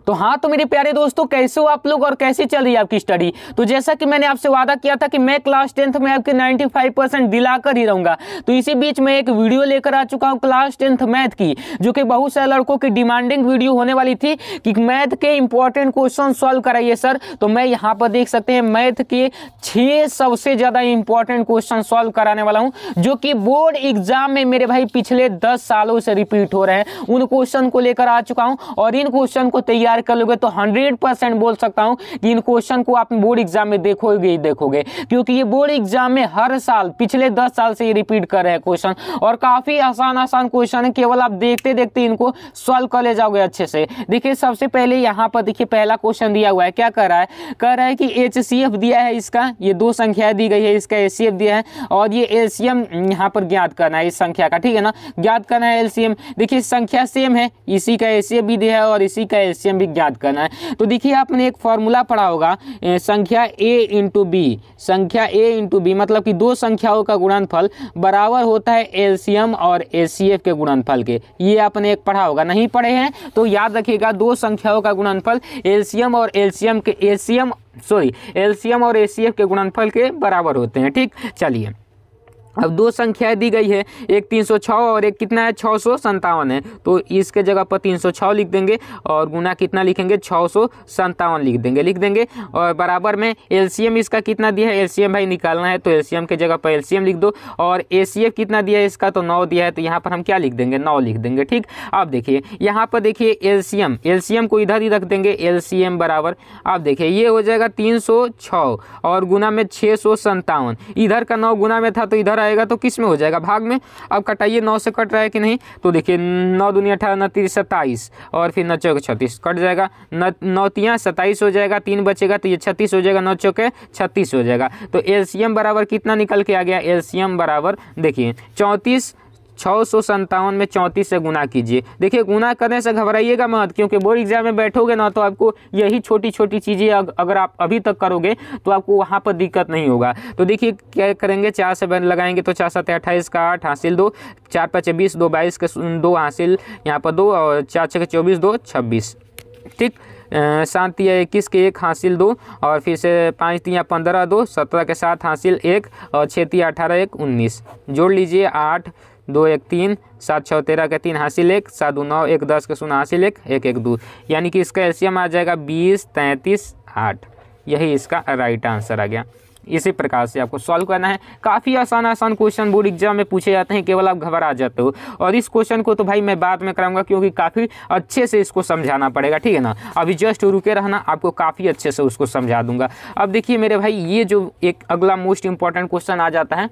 तो हाँ, तो मेरे प्यारे दोस्तों, कैसे हो आप लोग और कैसी चल रही है आपकी स्टडी। तो जैसा कि मैंने आपसे वादा किया था कि मैं क्लास 10th में आपके 95% दिलाकर ही रहूंगा, तो इसी बीच में एक वीडियो लेकर आ चुका हूँ क्लास 10th मैथ की, जो कि बहुत सारे लड़कों की डिमांडिंग वीडियो होने वाली थी कि मैथ के इंपॉर्टेंट क्वेश्चन सॉल्व कराइए सर। तो मैं यहाँ पर देख सकते हैं मैथ के 6 सबसे ज्यादा इंपॉर्टेंट क्वेश्चन सॉल्व कराने वाला हूँ, जो कि बोर्ड एग्जाम में मेरे भाई पिछले 10 सालों से रिपीट हो रहे हैं। उन क्वेश्चन को लेकर आ चुका हूँ और इन क्वेश्चन को तैयार कर लोगे तो 100% बोल सकता हूं कि इन क्वेश्चन को आप बोर्ड एग्जाम में देखोगे ही देखोगे, क्योंकि ये बोर्ड एग्जाम में हर साल पिछले 10 साल से ये रिपीट कर रहे हैं क्वेश्चन, और काफी आसान क्वेश्चन है। केवल आप देखते देखते इनको सॉल्व कर ले जाओगे अच्छे से। देखिए सबसे पहले यहाँ पर देखिए पहला क्वेश्चन दिया हुआ है, क्या कर रहा है, कह रहा है कि HCF दिया है, इसका ये 2 संख्याएं दी गई है, इसका HCF दिया है और ये LCM यहाँ पर ज्ञात करना है इस संख्या का, ठीक है ना, ज्ञात करना है LCM। देखिए संख्या सेम है, इसी का HCF भी दिया है और इसी का LCM भी ज्ञात करना है। तो देखिए आपने एक फॉर्मूला पढ़ा होगा, संख्या A इंटू बी, संख्या A इंटू बी मतलब कि 2 संख्याओं का गुणनफल बराबर होता है LCM और HCF के गुणनफल के। ये आपने एक पढ़ा होगा, नहीं पढ़े हैं तो याद रखिएगा, 2 संख्याओं का गुणनफल LCM और HCF के गुणनफल के बराबर होते हैं। ठीक, चलिए अब 2 संख्याएं दी गई है, एक 306 और एक कितना है 657 है, तो इसके जगह पर 306 लिख देंगे और गुना कितना लिखेंगे 657 लिख देंगे और बराबर में LCM इसका कितना दिया है, LCM भाई निकालना है तो LCM के जगह पर LCM लिख दो, और HCF कितना दिया है इसका तो 9 दिया है, तो यहाँ पर हम क्या लिख देंगे 9 लिख देंगे। ठीक, अब देखिए यहाँ पर देखिए LCM को इधर ही रख देंगे, LCM बराबर अब देखिए ये हो जाएगा 306 और गुना में 657, इधर का 9 गुना में था तो इधर आएगा तो किस में हो जाएगा भाग में। अब कटाइए, 9 से कट रहा है कि नहीं, तो देखिए 9 दूनी 18 9 3 27 और फिर 9 चौके 36 कट जाएगा, 9 तियां 27 हो जाएगा, 3 बचेगा तो ये 36 हो जाएगा, 9 चौके 36 हो जाएगा। तो LCM बराबर कितना निकल के आ गया, LCM बराबर देखिए 34, 657 में 34 से गुना कीजिए। देखिए गुना करने से घबराइएगा मत, क्योंकि बोर्ड एग्जाम में बैठोगे ना तो आपको यही छोटी छोटी चीज़ें अगर आप अभी तक करोगे तो आपको वहाँ पर दिक्कत नहीं होगा। तो देखिए क्या करेंगे, 4 से लगाएंगे तो 4 7 28 का 8 हासिल 2, 4 5 20 2 22 के 2 हासिल यहाँ पर 2 और 4 6 24 2 26। ठीक, 7 तिया 21 के 1 हासिल 2 और फिर से 5 तिया 15 2 17 के 7 हासिल 1 और 6 तिया 18 1 19 जोड़ लीजिए 8 2 1 3 7 6 13 के 3 हासिल 1 7 2 9 1 10 के 0 हासिल 1 1 1 2, यानी कि इसका LCM आ जाएगा 20 33 8। यही इसका राइट आंसर आ गया। इसी प्रकार से आपको सॉल्व करना है। काफ़ी आसान क्वेश्चन बोर्ड एग्जाम में पूछे जाते हैं, केवल आप घबरा जाते हो। और इस क्वेश्चन को तो भाई मैं बाद में कराऊंगा, क्योंकि काफ़ी अच्छे से इसको समझाना पड़ेगा, ठीक है ना। अभी जस्ट रुके रहना, आपको काफ़ी अच्छे से उसको समझा दूंगा। अब देखिए मेरे भाई, ये जो एक अगला मोस्ट इंपॉर्टेंट क्वेश्चन आ जाता है,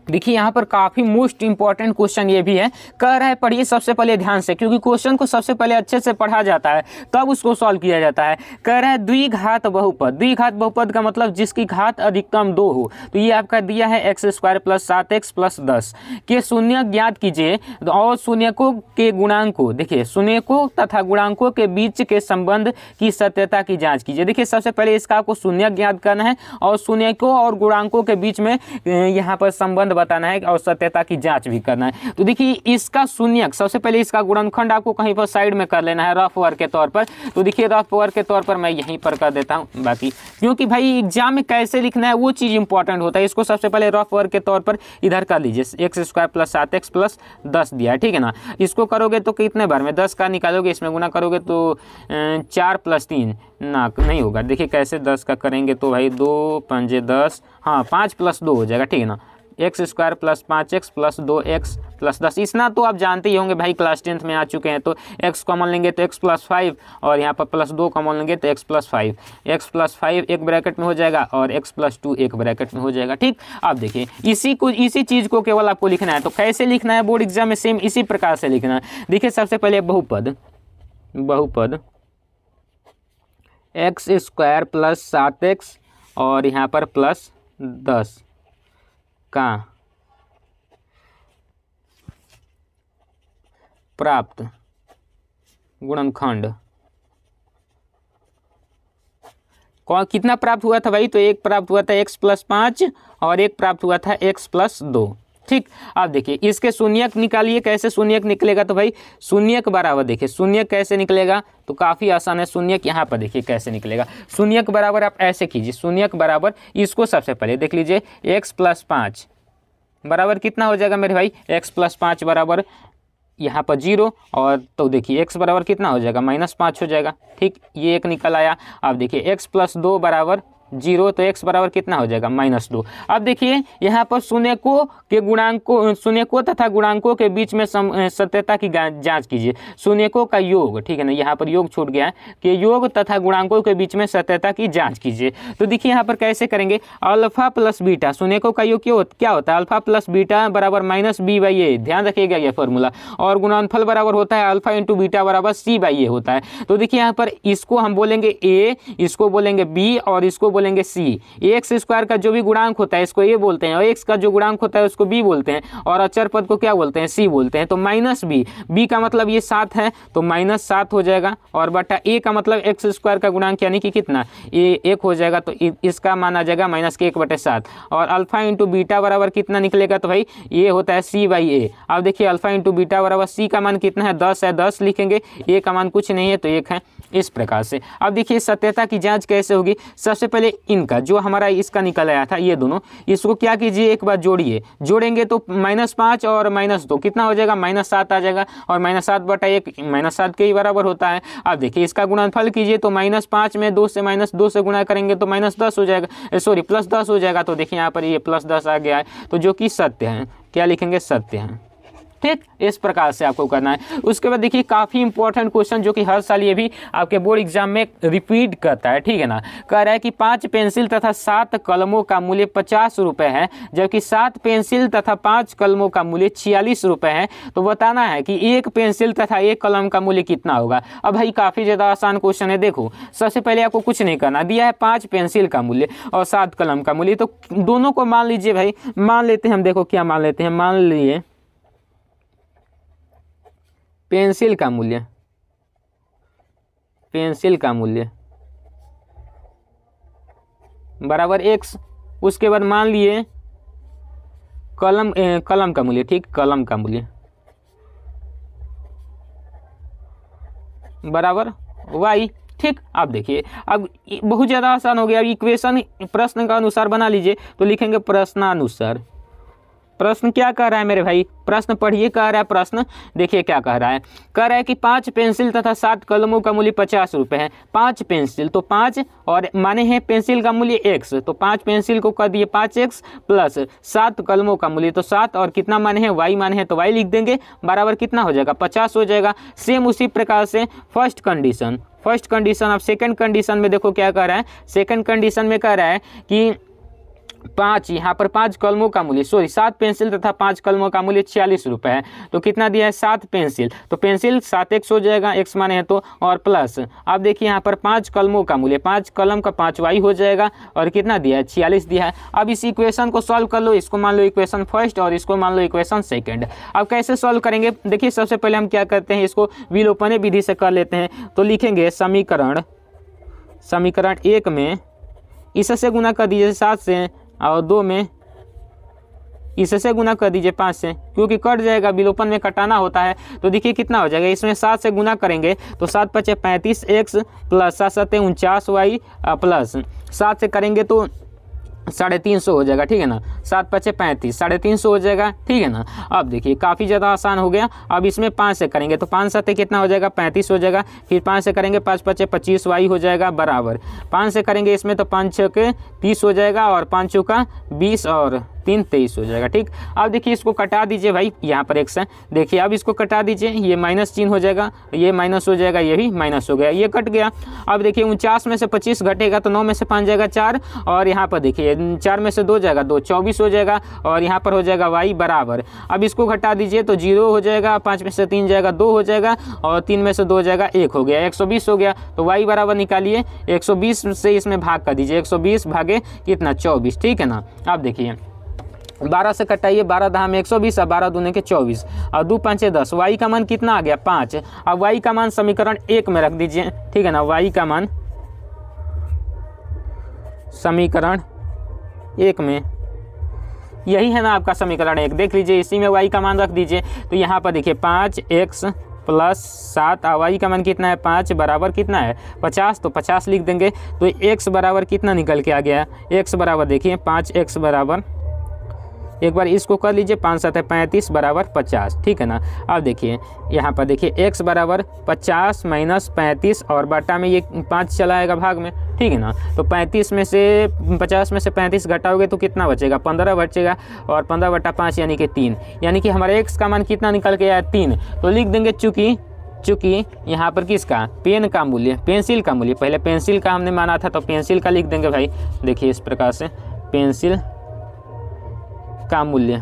देखिए यहाँ पर काफ़ी मोस्ट इंपॉर्टेंट क्वेश्चन ये भी है, कह रहा है पढ़िए सबसे पहले ध्यान से, क्योंकि क्वेश्चन को सबसे पहले अच्छे से पढ़ा जाता है तब उसको सॉल्व किया जाता है। कह रहा है द्विघात बहुपद, द्विघात बहुपद का मतलब जिसकी घात अधिकतम 2 हो। तो ये आपका दिया है x² + 7x + 10 के शून्य ज्ञात कीजिए और शून्यकों के गुणांकों, देखिए शून्यकों तथा गुणांकों के बीच के संबंध की सत्यता की जाँच कीजिए। देखिए सबसे पहले इसका आपको शून्य ज्ञात करना है और शून्यकों और गुणांकों के बीच में यहाँ पर संबंध बताना है और सत्यता की जांच भी करना है। तो देखिए इसका शून्यक, सबसे पहले इसका गुणनखंड आपको कहीं पर साइड में कर लेना है रफ वर्क के तौर पर। तो देखिए रफ वर्क के तौर पर मैं यहीं पर कर देता हूं, बाकी क्योंकि भाई एग्जाम में कैसे लिखना है वो चीज़ इंपॉर्टेंट होता है। इसको सबसे पहले रफ वर्क के तौर पर इधर कर लीजिए, x² + 7x + 10 दिया है, ठीक है ना। इसको करोगे तो कितने बार में 10 का निकालोगे, इसमें गुना करोगे तो 4 + 3 ना नहीं होगा। देखिए कैसे 10 का करेंगे तो भाई 2 5 10, हाँ 5 + 2 हो जाएगा, ठीक है ना। x² + 5x + 2x + 10, इतना तो आप जानते ही होंगे भाई, क्लास 10th में आ चुके हैं। तो x कॉमन लेंगे तो x + 5 और यहाँ पर +2 कॉमन लेंगे तो x + 5, x + 5 एक ब्रैकेट में हो जाएगा और x + 2 एक ब्रैकेट में हो जाएगा। ठीक, अब देखिए इसी चीज़ को केवल आपको लिखना है। तो कैसे लिखना है बोर्ड एग्जाम में, सेम इसी प्रकार से लिखना है। देखिए सबसे पहले बहुपद x² + 7x और यहाँ पर +10 का प्राप्त गुणनखंड कितना प्राप्त हुआ था भाई, तो एक प्राप्त हुआ था x + 5 और एक प्राप्त हुआ था x + 2। ठीक। अब देखिए इसके शून्यक निकालिए, कैसे शून्यक निकलेगा, तो भाई शून्यक बराबर देखिए शून्यक कैसे निकलेगा, तो काफ़ी आसान है। शून्यक यहाँ पर देखिए कैसे निकलेगा, शून्यक बराबर आप ऐसे कीजिए, शून्यक बराबर इसको सबसे पहले देख लीजिए x + 5 बराबर कितना हो जाएगा मेरे भाई, x + 5 बराबर यहाँ पर 0, और तो देखिए x बराबर कितना हो जाएगा -5 हो जाएगा। ठीक, ये एक निकल आया। अब देखिए x + 2 बराबर 0, तो x बराबर कितना हो जाएगा -2। अब देखिए यहाँ पर शून्यकों के गुणांकों, शून्यकों तथा गुणांकों के बीच में सत्यता की जांच कीजिए। शून्यकों का योग, ठीक है ना, यहाँ पर योग छूट गया है कि योग तथा गुणांकों के बीच में सत्यता की जांच कीजिए। तो देखिए यहाँ पर कैसे करेंगे, अल्फा प्लस बीटा, शून्यकों का योग क्या होता है, अल्फा प्लस बीटा बराबर -b/a, ध्यान रखिएगा ये फॉर्मूला, और गुणनफल बराबर होता है अल्फा इंटू बीटा बराबर c/a होता है। तो देखिए यहाँ पर इसको हम बोलेंगे a, इसको बोलेंगे b और इसको बोलेंगे सी। एक्स स्क्वायर का जो भी गुणांक होता है इसको ए बोलते हैं, और एक्स का जो गुणांक होता है उसको बी बोलते हैं, और अचर पद को क्या बोलते हैं, सी बोलते हैं। तो -b, बी का मतलब ये 7 है तो -7 हो जाएगा, और बटा ए का मतलब एक्स स्क्वायर का गुणांक यानी कि कितना, ये 1 हो जाएगा, तो इसका मान आ जाएगा -1/7, और अल्फा इंटू बीटा बराबर कितना निकलेगा, तो भाई ये होता है c/a। अब देखिए अल्फा इंटू बीटा बराबर सी का मान कितना है, 10 है, 10 लिखेंगे, ए का मान कुछ नहीं है तो 1 है, इस प्रकार से। अब देखिए सत्यता की जांच कैसे होगी, सबसे पहले इनका जो हमारा इसका निकल आया था ये दोनों, इसको क्या कीजिए एक बार जोड़िए, जोड़ेंगे तो -5 और -2 कितना हो जाएगा, -7 आ जाएगा, और -7/1 -7 के ही बराबर होता है। अब देखिए इसका गुणनफल कीजिए तो -5 में 2 से गुणा करेंगे तो -10 हो जाएगा, सॉरी +10 हो जाएगा। तो देखिए यहाँ पर ये +10 आ गया है, तो जो कि सत्य है, क्या लिखेंगे, सत्य है। ठीक, इस प्रकार से आपको करना है। उसके बाद देखिए काफ़ी इंपॉर्टेंट क्वेश्चन जो कि हर साल ये भी आपके बोर्ड एग्जाम में रिपीट करता है, ठीक है ना। कह रहा है कि 5 पेंसिल तथा 7 कलमों का मूल्य 50 रुपये है, जबकि 7 पेंसिल तथा 5 कलमों का मूल्य 46 रुपये है। तो बताना है कि 1 पेंसिल तथा 1 कलम का मूल्य कितना होगा। अब भाई काफ़ी ज़्यादा आसान क्वेश्चन है। देखो सबसे पहले आपको कुछ नहीं करना, दिया है 5 पेंसिल का मूल्य और 7 कलम का मूल्य, तो दोनों को मान लीजिए भाई, मान लेते हैं हम, देखो क्या मान लेते हैं, मान लिए पेंसिल का मूल्य, पेंसिल का मूल्य बराबर x, उसके बाद मान लिए कलम का मूल्य, ठीक, कलम का मूल्य बराबर y। ठीक, अब देखिए अब बहुत ज़्यादा आसान हो गया। अब इक्वेशन प्रश्न का अनुसार बना लीजिए, तो लिखेंगे प्रश्नानुसार। प्रश्न क्या कह रहा है मेरे भाई, प्रश्न पढ़िए, कह रहा है प्रश्न, देखिए क्या कह रहा है, कह रहा है कि 5 पेंसिल तथा 7 कलमों का मूल्य 50 रुपये है। 5 पेंसिल तो 5 और माने हैं पेंसिल का मूल्य x, तो 5 पेंसिल को कर दिए 5x प्लस 7 कलमों का मूल्य तो 7, और कितना माने हैं, y माने हैं तो y लिख देंगे, बराबर कितना हो जाएगा, 50 हो जाएगा। सेम उसी प्रकार से फर्स्ट कंडीशन, अब सेकंड कंडीशन में देखो क्या कह रहा है, सेकंड कंडीशन में कह रहा है कि 5 यहाँ पर 5 कलमों का मूल्य, सॉरी 7 पेंसिल तथा 5 कलमों का मूल्य 46 रुपये है। तो कितना दिया है, 7 पेंसिल, तो पेंसिल 7x हो जाएगा, x माने है तो, और प्लस अब देखिए यहाँ पर 5 कलमों का मूल्य, 5 कलम का 5y हो जाएगा, और कितना दिया है, 46 दिया है। अब इस इक्वेशन को सॉल्व कर लो, इसको मान लो इक्वेशन फर्स्ट और इसको मान लो इक्वेशन सेकेंड। अब कैसे सॉल्व करेंगे, देखिए सबसे पहले हम क्या करते हैं, इसको विलोपन विधि से कर लेते हैं। तो लिखेंगे समीकरण 1 में इससे गुना कर दीजिए 7 से, और 2 में इससे गुना कर दीजिए 5 से, क्योंकि कट जाएगा, विलोपन में कटाना होता है। तो देखिए कितना हो जाएगा, इसमें 7 से गुना करेंगे तो 7 × 5 = 35x प्लस 7 × 7 = 49y प्लस 7 से करेंगे तो 350 हो जाएगा, ठीक है ना, 7 × 5 = 35, 350 हो जाएगा, ठीक है ना। अब देखिए काफ़ी ज़्यादा आसान हो गया। अब इसमें 5 से करेंगे तो 5 × 7 = कितना हो जाएगा, 35 हो जाएगा, फिर 5 से करेंगे 5 × 5 = 25y हो जाएगा, बराबर 5 से करेंगे इसमें तो 5 × 6 = 30 हो जाएगा, और 5 × 4 = 20 और 3 = 23 हो जाएगा। ठीक, अब देखिए इसको कटा दीजिए भाई, यहाँ पर x है, देखिए अब इसको कटा दीजिए, ये माइनस चिन्ह हो जाएगा, ये माइनस हो जाएगा, ये भी माइनस हो गया, ये कट गया। अब देखिए 49 में से 25 घटेगा तो 9 में से 5 जाएगा 4, और यहाँ पर देखिए 4 में से 2 जाएगा 2, 24 हो जाएगा, और यहाँ पर हो जाएगा y बराबर। अब इसको घटा दीजिए तो 0 हो जाएगा, 5 में से 3 जाएगा 2 हो जाएगा, और 3 में से 2 जाएगा 1 हो गया, 120 हो गया। तो y बराबर निकालिए, 120 से इसमें भाग कर दीजिए, 120 भागे कितना, 24, ठीक है ना। अब देखिए 12 से कटाइए, 12 × 120 और 12 दूने के 24, और 2 × 5 = 10, y का मान कितना आ गया, 5। अब y का मान समीकरण 1 में रख दीजिए, ठीक है ना, y का मान समीकरण 1 में यही है ना आपका समीकरण 1। देख लीजिए, इसी में y का मान रख दीजिए। तो यहाँ पर देखिए 5x प्लस 7, y का मान कितना है 5 बराबर कितना है 50, तो 50 लिख देंगे। तो x बराबर कितना निकल के आ गया, x बराबर देखिए 5x बराबर, एक बार इसको कर लीजिए, 5 7 35 बराबर 50, ठीक है ना। अब देखिए यहाँ पर देखिए x बराबर 50 माइनस 35 और बटा में ये 5 चला आएगा भाग में, ठीक है ना। तो 35 में से 50 में से 35 घटाओगे तो कितना बचेगा 15 बचेगा, और 15 बटा 5 यानी कि 3, यानी कि हमारे x का मान कितना निकल के आया 3। तो लिख देंगे चूँकि यहाँ पर किसका, पेन का मूल्य, पेंसिल का मूल्य, पहले पेंसिल का हमने माना था तो पेंसिल का लिख देंगे भाई। देखिए इस प्रकार से पेंसिल का मूल्य,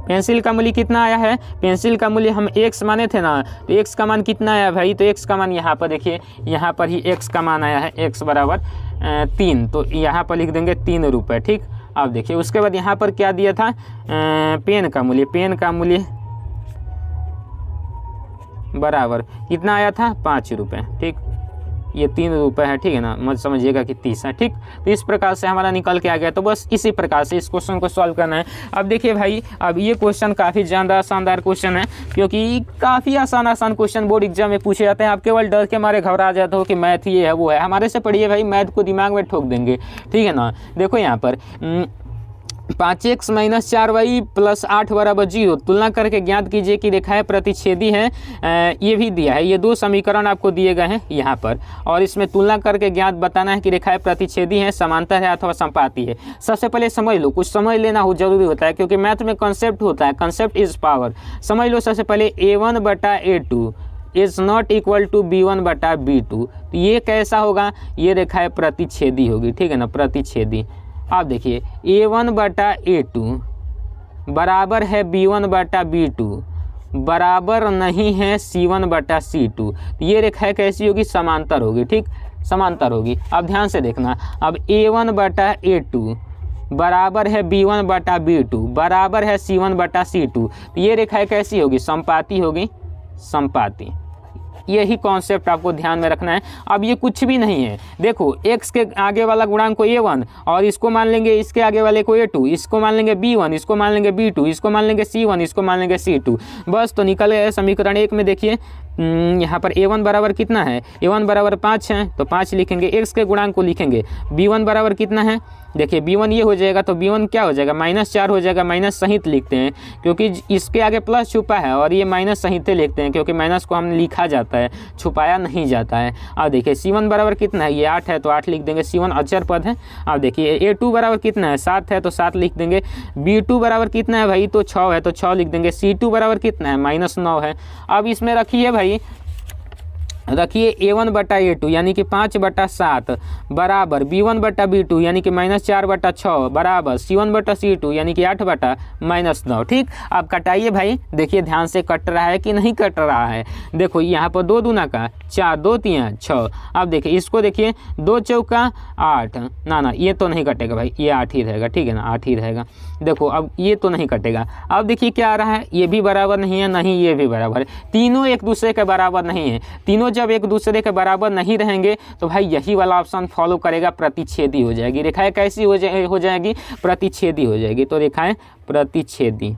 पेंसिल का मूल्य कितना आया है, पेंसिल का मूल्य हम x माने थे ना, तो x का मान कितना आया भाई, तो x का मान यहाँ पर देखिए, यहाँ पर ही x का मान आया है, x बराबर 3, तो यहाँ पर लिख देंगे 3 रुपये, ठीक। अब देखिए उसके बाद यहाँ पर क्या दिया था, पेन का मूल्य, पेन का मूल्य बराबर कितना आया था 5 रुपये, ठीक। ये 3 रुपये है, ठीक है ना, मत समझिएगा कि 30 है, ठीक। तो इस प्रकार से हमारा निकल के आ गया। तो बस इसी प्रकार से इस क्वेश्चन को सॉल्व करना है। अब देखिए भाई, अब ये क्वेश्चन काफ़ी ज़्यादा शानदार क्वेश्चन है, क्योंकि काफ़ी आसान आसान क्वेश्चन बोर्ड एग्जाम में पूछे जाते हैं। आप केवल डर के मारे घबरा जाते हो कि मैथ ये है वो है, हमारे से पढ़िए भाई, मैथ को दिमाग में ठोक देंगे, ठीक है ना। देखो यहाँ पर 5x माइनस 4y प्लस 8 बराबर 0, तुलना करके ज्ञात कीजिए कि रेखाएं प्रतिच्छेदी हैं। ये भी दिया है, ये 2 समीकरण आपको दिए गए हैं यहाँ पर, और इसमें तुलना करके ज्ञात बताना है कि रेखाएं प्रतिच्छेदी हैं, समांतर है अथवा समपाती है। सबसे पहले समझ लो, कुछ समझ लेना हो जरूरी होता है, क्योंकि मैथ में कॉन्सेप्ट होता है, कॉन्सेप्ट इज पावर। समझ लो सबसे पहले a1 बटा a2 is not equal to b1 बटा b2। तो ये कैसा होगा, ये रेखाएं प्रतिच्छेदी होगी, ठीक है ना, प्रतिच्छेदी। आप देखिए a1 बटा a2 बराबर है b1 बटा b2, बराबर नहीं है c1 बटा c2। ये रेखाएं कैसी होगी, समांतर होगी, ठीक, समांतर होगी। अब ध्यान से देखना, अब a1 बटा a2 बराबर है b1 बटा b2, बराबर है c1 बटा c2। ये रेखाएं कैसी होगी, समपाती होगी, समपाती। यही कॉन्सेप्ट आपको ध्यान में रखना है। अब ये कुछ भी नहीं है, देखो x के आगे वाला गुणांक को a1, और इसको मान लेंगे इसके आगे वाले को a2, इसको मान लेंगे b1, इसको मान लेंगे b2, इसको मान लेंगे c1, इसको मान लेंगे c2। बस तो निकल गया समीकरण 1 में। देखिए यहाँ पर a1 बराबर कितना है, a1 बराबर 5 है, तो 5 लिखेंगे, x के गुणांक को लिखेंगे। b1 बराबर कितना है, देखिए b1 ये हो जाएगा, तो b1 क्या हो जाएगा, -4 हो जाएगा। माइनस सहित लिखते हैं क्योंकि इसके आगे प्लस छुपा है, और ये माइनस सहित लिखते हैं क्योंकि माइनस को हम लिखा जाता है, छुपाया नहीं जाता है। अब देखिए c1 बराबर कितना है, ये 8 है, तो 8 लिख देंगे, c1 अचर पद है। अब देखिए a2 बराबर कितना है, 7 है, तो 7 लिख देंगे। b2 बराबर कितना है भाई, तो 6 है, तो 6 लिख देंगे। c2 बराबर कितना है, -9 है। अब इसमें रखिए भाई, रखिए a1 बटा a2 यानी कि 5 बटा 7 बराबर b1 बटा b2 यानी कि -4 बटा 6 बराबर c1 बटा c2 यानी कि 8 बटा -9, ठीक। अब कटाइए भाई, देखिए ध्यान से कट रहा है कि नहीं कट रहा है। देखो यहाँ पर 2 दूना का 4, 2 3 6। अब देखिए इसको, देखिए 2 चौका 8, ना ये तो नहीं कटेगा भाई, ये 8 ही रहेगा, ठीक है ना, 8 ही रहेगा। देखो अब ये तो नहीं कटेगा। अब देखिए क्या आ रहा है, ये भी बराबर नहीं है, नहीं ये भी बराबर है, तीनों एक दूसरे के बराबर नहीं है। तीनों जब एक दूसरे के बराबर नहीं रहेंगे तो भाई यही वाला ऑप्शन फॉलो करेगा, प्रतिच्छेदी हो जाएगी। रेखाएं कैसी हो जाएगी, प्रतिच्छेदी हो जाएगी। तो रेखाएं प्रतिच्छेदी,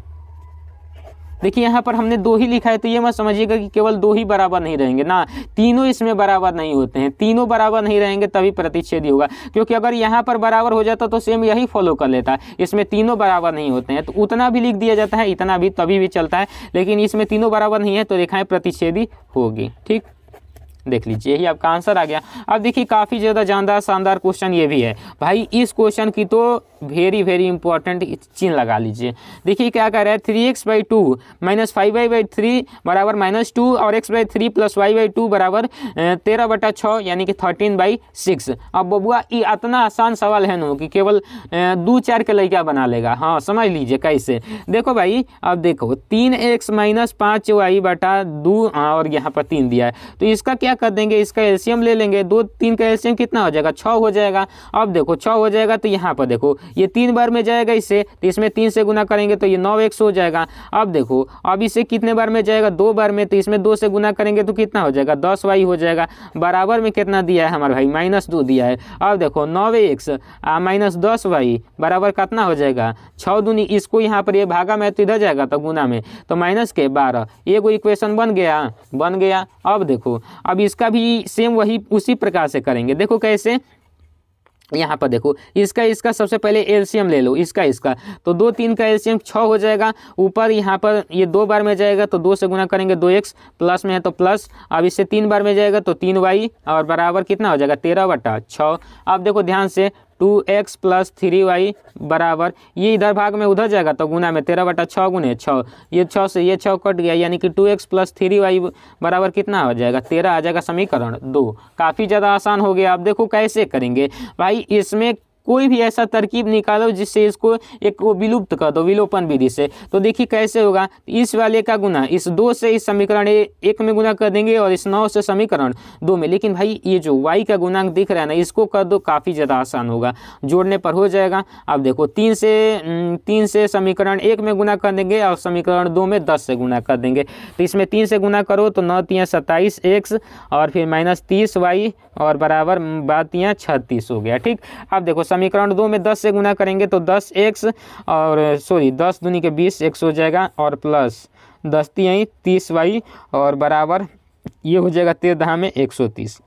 देखिए यहाँ पर हमने 2 ही लिखा है, तो ये मत समझिएगा कि केवल 2 ही बराबर नहीं रहेंगे ना, तीनों इसमें बराबर नहीं होते हैं। तीनों बराबर नहीं रहेंगे तभी प्रतिच्छेदी होगा, क्योंकि अगर यहाँ पर बराबर हो जाता तो सेम यही फॉलो कर लेता। इसमें तीनों बराबर नहीं होते हैं, तो उतना भी लिख दिया जाता है, इतना भी तभी भी चलता है, लेकिन इसमें तीनों बराबर नहीं है, तो रेखाएं प्रतिच्छेदी होगी, ठीक। देख लीजिए, यही आपका आंसर आ गया। अब देखिए काफ़ी ज़्यादा जानदार शानदार क्वेश्चन ये भी है भाई। इस क्वेश्चन की तो वेरी इंपॉर्टेंट चिन्ह लगा लीजिए। देखिए क्या कह रहा है, 3x/2 माइनस 5y/3 बराबर -2 और x/3 प्लस y/2 बराबर 13/6 यानी कि 13/6। अब बबुआ ये इतना आसान सवाल है ना कि केवल 2-4 के लड़का बना लेगा। हाँ समझ लीजिए कैसे। देखो भाई, अब देखो 3x माइनस 5y बटा 2 और यहाँ पर 3 दिया है, तो इसका क्या कर देंगे, इसका एलसीएम ले लेंगे। 2 3 का एलसीएम कितना हो जाएगा, 6 हो जाएगा। अब देखो 6 हो जाएगा तो यहाँ पर देखो ये 3 बार में जाएगा इससे, तो इसमें 3 से गुना करेंगे तो ये 9x हो जाएगा। अब देखो अब इसे कितने बार में जाएगा, 2 बार में, तो इसमें 2 से गुना करेंगे तो कितना हो जाएगा, 10y हो जाएगा। बराबर में कितना दिया है हमारे भाई, -2 दिया है। अब देखो 9x माइनस 10y बराबर कितना हो जाएगा, 6 दूनी, इसको यहाँ पर ये भागा में तो इधर जाएगा तो गुना में, तो -12। ये कोई इक्वेशन बन गया। अब देखो अब इसका भी सेम वही उसी प्रकार से करेंगे। देखो कैसे, यहाँ पर देखो इसका सबसे पहले एलसीएम ले लो, इसका तो 2 3 का एलसीएम 6 हो जाएगा। ऊपर यहाँ पर ये 2 बार में जाएगा तो 2 से गुना करेंगे, 2x प्लस में है तो प्लस। अब इससे 3 बार में जाएगा तो 3y और बराबर कितना हो जाएगा, 13/6। अब देखो ध्यान से 2x प्लस 3y बराबर, ये इधर भाग में उधर जाएगा तो गुना में 13/6 गुने 6, ये 6 से ये 6 कट गया, यानी कि 2x प्लस 3y बराबर कितना हो जाएगा, 13 आ जाएगा समीकरण 2। काफ़ी ज़्यादा आसान हो गया। आप देखो कैसे करेंगे भाई, इसमें कोई भी ऐसा तरकीब निकालो जिससे इसको एक को विलुप्त कर दो, विलोपन विधि से। तो देखिए कैसे होगा, इस वाले का गुना इस 2 से इस समीकरण 1 में गुना कर देंगे और इस 9 से समीकरण 2 में। लेकिन भाई ये जो y का गुणांक दिख रहा है ना, इसको कर दो, काफ़ी ज़्यादा आसान होगा, जोड़ने पर हो जाएगा। अब देखो 3 से समीकरण 1 में गुना कर देंगे और समीकरण 2 में 10 से गुना कर देंगे। तो इसमें 3 से गुना करो तो 9 3 27x और फिर -30y और बराबर 12 36 हो गया। ठीक, अब देखो समीकरण 2 में 10 से गुना करेंगे तो 10x और 10 दूनी के 20x हो जाएगा और प्लस 10 3 30y और बराबर ये हो जाएगा 13 में 130।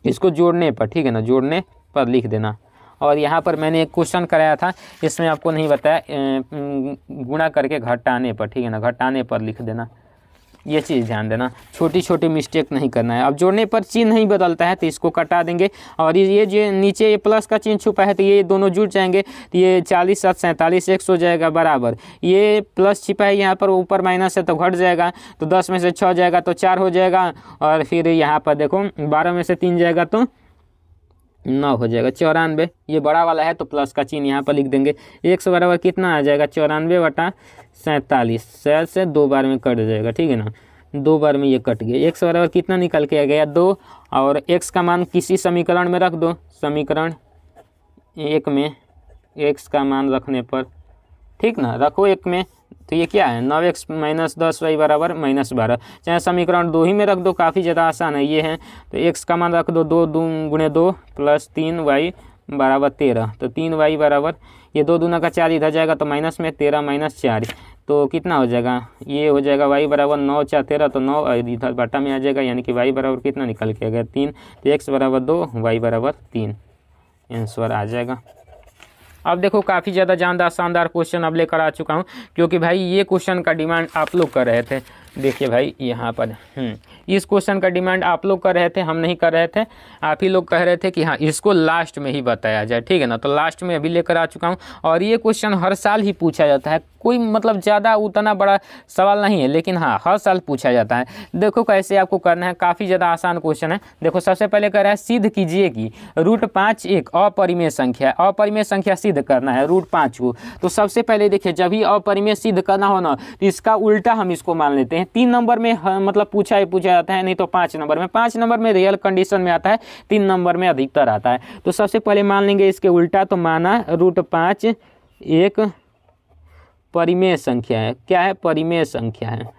इसको जोड़ने पर, ठीक है ना, जोड़ने पर लिख देना। और यहाँ पर मैंने एक क्वेश्चन कराया था, इसमें आपको नहीं बताया, गुणा करके घटाने पर, ठीक है ना, घटाने पर लिख देना। ये चीज़ ध्यान देना, छोटी छोटी मिस्टेक नहीं करना है। अब जोड़ने पर चिन्ह नहीं बदलता है तो इसको कटा देंगे। और ये जो नीचे ये प्लस का चिन्ह छुपा है तो ये दोनों जुड़ जाएंगे, तो ये 40 7 47 x हो जाएगा बराबर। ये प्लस छिपा है यहाँ पर, ऊपर माइनस है तो घट जाएगा, तो 10 में से 6 जाएगा तो 4 हो जाएगा। और फिर यहाँ पर देखो 12 में से 3 जाएगा तो 9 हो जाएगा, 94। ये बड़ा वाला है तो प्लस का चिन्ह यहाँ पर लिख देंगे। x बराबर कितना आ जाएगा, 94/47। से 2 बार में कट जाएगा, ठीक है ना, 2 बार में ये कट गया। x बराबर कितना निकल के आ गया, 2। और x का मान किसी समीकरण में रख दो, समीकरण 1 में x का मान रखने पर, ठीक ना, रखो 1 में, तो ये क्या है, 9x माइनस 10y बराबर -12। चाहे समीकरण 2 ही में रख दो, काफ़ी ज़्यादा आसान है ये है। तो x का मान रख दो 2 गुणे 2 प्लस 3y बराबर 13। तो 3y बराबर, ये 2 दूना का 4 इधर जाएगा तो माइनस में 13 माइनस 4 तो कितना हो जाएगा, ये हो जाएगा y बराबर 9 4 13, तो 9 इधर बटा में आ जाएगा, यानी कि y बराबर कितना निकल के आ गया, 3। तो x बराबर 2 y बराबर 3 आंसर आ जाएगा। अब देखो काफ़ी ज़्यादा जानदार शानदार क्वेश्चन अब लेकर आ चुका हूँ, क्योंकि भाई ये क्वेश्चन का डिमांड आप लोग कर रहे थे। देखिए भाई यहाँ पर इस क्वेश्चन का डिमांड आप लोग कर रहे थे, हम नहीं कर रहे थे, आप ही लोग कह रहे थे कि हाँ इसको लास्ट में ही बताया जाए, ठीक है ना। तो लास्ट में अभी लेकर आ चुका हूँ। और ये क्वेश्चन हर साल ही पूछा जाता है, कोई मतलब ज़्यादा उतना बड़ा सवाल नहीं है, लेकिन हाँ हर साल पूछा जाता है। देखो कैसे आपको करना है, काफ़ी ज़्यादा आसान क्वेश्चन है। देखो सबसे पहले कह रहा है सिद्ध कीजिए कि √5 एक अपरिमेय संख्या है। अपरिमेय संख्या सिद्ध करना है √5 को। तो सबसे पहले देखिए, जब भी अपरिमेय सिद्ध करना हो ना, तो इसका उल्टा हम इसको मान लेते हैं। 3 नंबर में मतलब पूछा जाता है, नहीं तो 5 नंबर में। 5 नंबर में रियल कंडीशन में आता है, 3 नंबर में अधिकतर आता है। तो सबसे पहले मान लेंगे इसके उल्टा, तो माना √5 एक परिमेय संख्या है। क्या है, परिमेय संख्या है।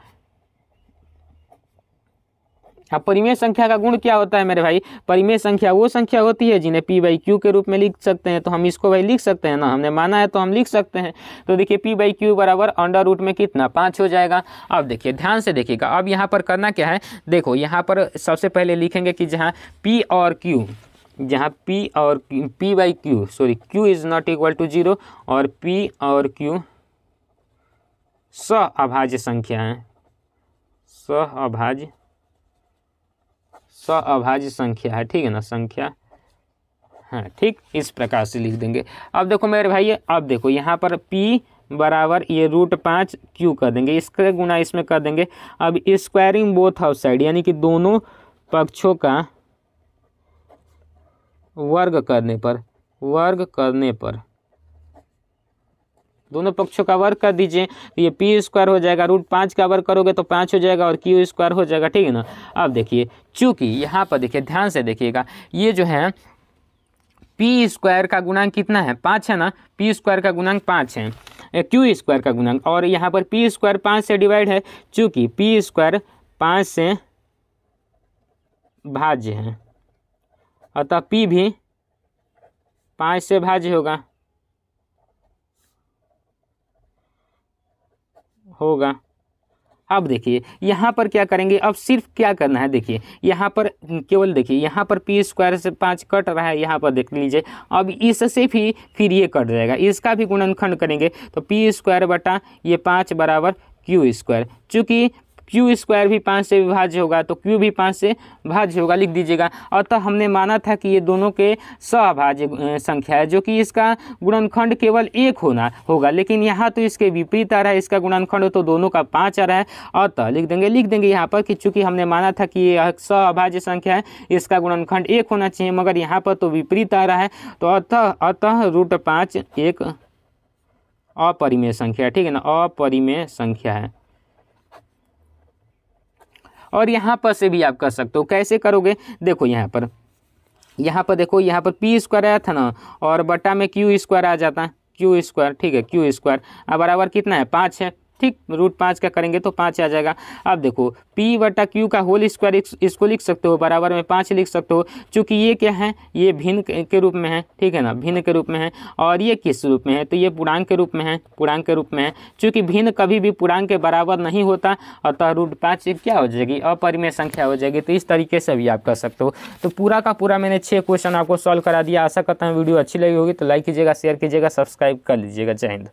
अब परिमेय संख्या का गुण क्या होता है मेरे भाई, परिमेय संख्या वो संख्या होती है जिन्हें p/q के रूप में लिख सकते हैं। तो हम इसको भाई लिख सकते हैं ना, हमने माना है तो हम लिख सकते हैं। तो देखिए p/q बराबर अंडर रूट में कितना, 5 हो जाएगा। अब देखिए ध्यान से देखिएगा, अब यहाँ पर करना क्या है, देखो यहाँ पर सबसे पहले लिखेंगे कि जहाँ p और q, जहाँ p/q sorry q is not equal to 0 और p और q सअभाज्य संख्या है, सअभाज्य संख्या है, ठीक है ना, संख्या हाँ ठीक, इस प्रकार से लिख देंगे। अब देखो मेरे भाई, अब देखो यहाँ पर p बराबर ये √5 q कर देंगे, इसके गुना इसमें कर देंगे। अब स्क्वायरिंग बोथ ऑफ साइड, यानी कि दोनों पक्षों का वर्ग करने पर दोनों पक्षों का वर्ग कर दीजिए, तो ये p² हो जाएगा। √5 का वर्ग करोगे तो 5 हो जाएगा और q² हो जाएगा, ठीक है ना। अब देखिए, चूंकि यहाँ पर देखिए ध्यान से देखिएगा, ये जो है पी स्क्वायर का गुणांक कितना है 5 है ना, पी स्क्वायर का गुणांक 5 है, क्यू स्क्वायर का गुणांक, और यहाँ पर पी स्क्वायर 5 से डिवाइड है, चूँकि पी स्क्वायर 5 से भाज्य है, अतः पी भी 5 से भाज्य होगा। अब देखिए यहाँ पर क्या करेंगे, अब सिर्फ क्या करना है, देखिए यहाँ पर केवल देखिए यहाँ पर पी स्क्वायर से 5 कट रहा है, यहाँ पर देख लीजिए, अब इससे भी फिर ये कट जाएगा, इसका भी गुणनखंड करेंगे तो पी स्क्वायर बटा ये 5 बराबर क्यू स्क्वायर, चूँकि क्यू स्क्वायर भी 5 से विभाज्य होगा तो क्यू भी 5 से भाज्य होगा, लिख दीजिएगा। अतः हमने माना था कि ये दोनों के सहभाज्य संख्या है, जो कि इसका गुणनखंड केवल 1 होगा, लेकिन यहाँ तो इसके विपरीत आ रहा है, इसका गुणनखंड तो दोनों का 5 आ रहा है। अतः लिख देंगे यहाँ पर कि चूंकि हमने माना था कि ये सहभाज्य संख्या है, इसका गुणनखंड 1 होना चाहिए, मगर यहाँ पर तो विपरीत आ रहा है, तो अतः √5 एक अपरिमेय संख्या है, ठीक है ना, अपरिमेय संख्या है। और यहाँ पर से भी आप कर सकते हो, कैसे करोगे, देखो यहाँ पर देखो, यहाँ पर पी स्क्वायर आया था ना, और बटा में क्यू स्क्वायर आ जाता है, क्यू स्क्वायर, ठीक है, क्यू स्क्वायर बराबर कितना है 5 है, ठीक, √5 का करेंगे तो 5 आ जाएगा। अब देखो p बटा क्यू का होल स्क्वायर इसको लिख सकते हो, बराबर में 5 लिख सकते हो, चूँकि ये क्या है, ये भिन्न के रूप में है, ठीक है ना, भिन्न के रूप में है, और ये किस रूप में है, तो ये पूर्णांक के रूप में है, पूर्णांक के रूप में है, चूँकि भिन्न कभी भी पूर्णांक के बराबर नहीं होता, अतः √5 क्या हो जाएगी, अपरिमेय संख्या हो जाएगी। तो इस तरीके से भी आप कर सकते हो। तो पूरा का पूरा मैंने 6 क्वेश्चन आपको सॉल्व करा दिया। आशा करता हूँ वीडियो अच्छी लगी होगी, तो लाइक कीजिएगा, शेयर कीजिएगा, सब्सक्राइब कर लीजिएगा। जय हिंद।